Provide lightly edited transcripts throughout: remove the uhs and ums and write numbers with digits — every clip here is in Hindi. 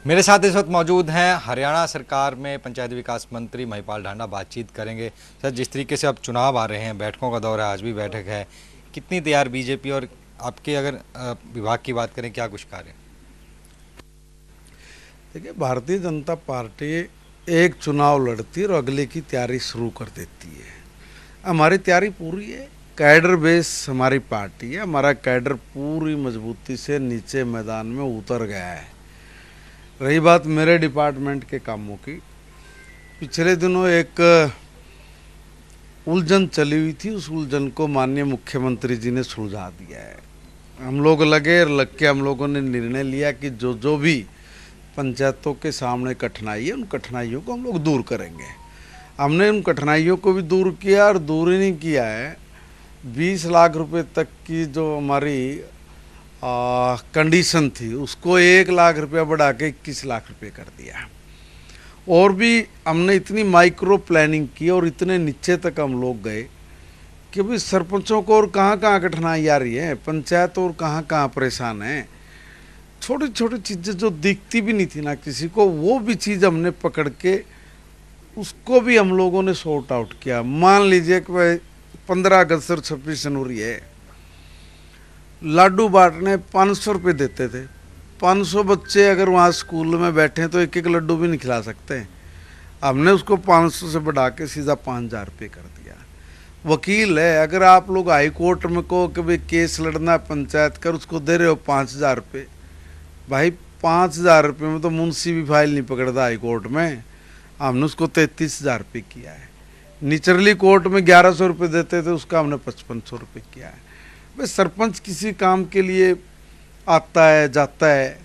मेरे साथ इस वक्त मौजूद हैं हरियाणा सरकार में पंचायत विकास मंत्री महिपाल ढांडा। बातचीत करेंगे। सर, जिस तरीके से अब चुनाव आ रहे हैं, बैठकों का दौर है, आज भी बैठक है, कितनी तैयार बीजेपी और आपके अगर विभाग की बात करें, क्या कुछ कार्य? देखिए, भारतीय जनता पार्टी एक चुनाव लड़ती है और अगले की तैयारी शुरू कर देती है। हमारी तैयारी पूरी है। कैडर बेस हमारी पार्टी है। हमारा कैडर पूरी मजबूती से नीचे मैदान में उतर गया है। रही बात मेरे डिपार्टमेंट के कामों की, पिछले दिनों एक उलझन चली हुई थी। उस उलझन को माननीय मुख्यमंत्री जी ने सुलझा दिया है। हम लोग लगे और लग के हम लोगों ने निर्णय लिया कि जो जो भी पंचायतों के सामने कठिनाई है, उन कठिनाइयों को हम लोग दूर करेंगे। हमने उन कठिनाइयों को भी दूर किया और दूर ही नहीं किया है, 20 लाख रुपए तक की जो हमारी कंडीशन थी उसको 1 लाख रुपया बढ़ा के 21 लाख रुपए कर दिया। और भी हमने इतनी माइक्रो प्लानिंग की और इतने नीचे तक हम लोग गए कि भाई सरपंचों को और कहाँ कहाँ कठिनाई आ रही है, पंचायत और कहाँ कहाँ परेशान है। छोटी छोटी चीज़ें जो दिखती भी नहीं थी ना किसी को, वो भी चीज़ हमने पकड़ के उसको भी हम लोगों ने सॉर्ट आउट किया। मान लीजिए कि भाई 15 अगस्त और 26 जनवरी है, लाडू बांटने 500 रुपये देते थे। 500 बच्चे अगर वहाँ स्कूल में बैठे हैं तो एक एक लड्डू भी नहीं खिला सकते। हमने उसको 500 से बढ़ा के सीधा 5000 रुपये कर दिया। वकील है, अगर आप लोग हाई कोर्ट में कहो कि भाई केस लड़ना पंचायत कर, उसको दे रहे हो 5000 रुपये। भाई 5000 रुपये में तो मुंशी भी फाइल नहीं पकड़ता हाई कोर्ट में। हमने उसको 33,000 रुपये किया है। निचरली कोर्ट में 1100 रुपये देते थे, उसका हमने 5500 रुपये किया है। भाई सरपंच किसी काम के लिए आता है जाता है,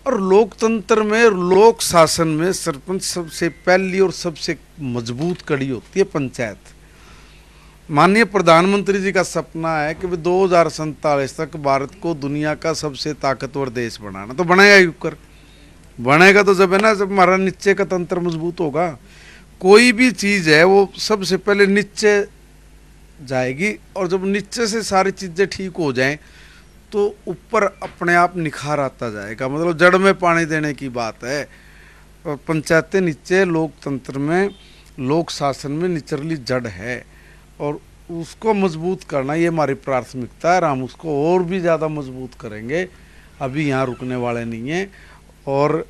और लोकतंत्र में, लोक शासन में सरपंच सबसे पहली और सबसे मजबूत कड़ी होती है पंचायत। माननीय प्रधानमंत्री जी का सपना है कि 2047 तक भारत को दुनिया का सबसे ताकतवर देश बनाना। तो बनेगा ही कर, बनेगा तो जब है ना, जब हमारा नीचे का तंत्र मजबूत होगा। कोई भी चीज़ है वो सबसे पहले नीचे जाएगी, और जब नीचे से सारी चीज़ें ठीक हो जाएं तो ऊपर अपने आप निखार आता जाएगा। मतलब जड़ में पानी देने की बात है। पंचायतें नीचे लोकतंत्र में, लोक शासन में निचली जड़ है, और उसको मजबूत करना ये हमारी प्राथमिकता है। और हम उसको और भी ज़्यादा मजबूत करेंगे, अभी यहाँ रुकने वाले नहीं हैं। और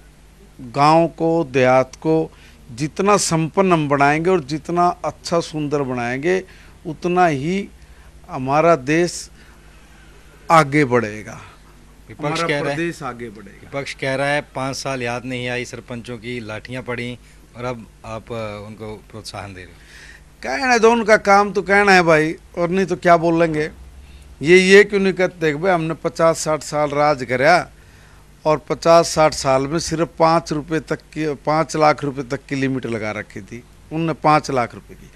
गांव को, देहात को जितना संपन्न हम बनाएंगे और जितना अच्छा सुंदर बनाएंगे, उतना ही हमारा देश आगे बढ़ेगा, विपक्ष हमारा कह रहा है प्रदेश आगे बढ़ेगा। विपक्ष कह रहा है 5 साल याद नहीं आई, सरपंचों की लाठियां पड़ी और अब आप उनको प्रोत्साहन दे रहे हो। कहना है तो उनका काम तो कहना है भाई, और नहीं तो क्या बोलेंगे। ये क्यों नहीं कहते कि भाई हमने 50-60 साल राज कराया और 50-60 साल में सिर्फ 5 रुपये तक की, 5 लाख रुपए तक की लिमिट लगा रखी थी उनने, 5 लाख रुपए की।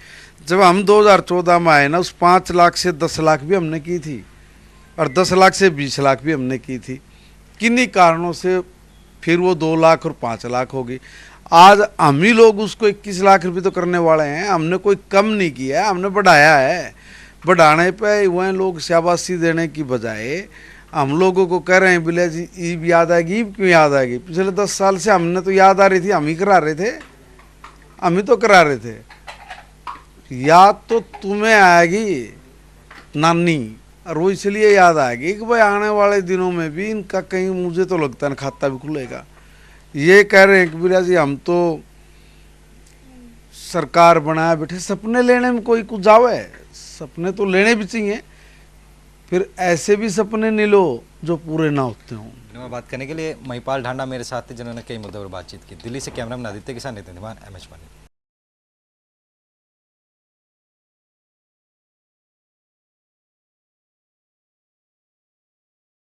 जब हम 2014 में आए ना, उस 5 लाख से 10 लाख भी हमने की थी, और 10 लाख से 20 लाख भी हमने की थी। किन्हीं कारणों से फिर वो 2 लाख और 5 लाख होगी। आज हम ही लोग उसको 21 लाख रुपए तो करने वाले हैं। हमने कोई कम नहीं किया है, हमने बढ़ाया है। बढ़ाने पे वह लोग शाबाशी देने की बजाय हम लोगों को कह रहे हैं बिले जी ईब याद आएगी। ईब क्यों याद आएगी? पिछले 10 साल से हमने तो याद आ रही थी, हम ही करा रहे थे, हम ही तो करा रहे थे। याद तो तुम्हें आएगी नानी, और वो इसलिए याद आएगी कि भाई आने वाले दिनों में भी इनका कहीं, मुझे तो लगता है खाता भी खुलेगा। ये कह रहे हैं कि बिला जी हम तो सरकार बनाए बैठे, सपने लेने में कोई कुछ जावे? सपने तो लेने भी चाहिए, फिर ऐसे भी सपने नहीं लो जो पूरे ना होते हों। धन्यवाद बात करने के लिए। महिपाल ढांडा मेरे साथ थे, जिन्होंने कई मुद्दों पर बातचीत की। दिल्ली से कैमरामैन आदित्य के साथ नितिन धीमान, MS वाणी।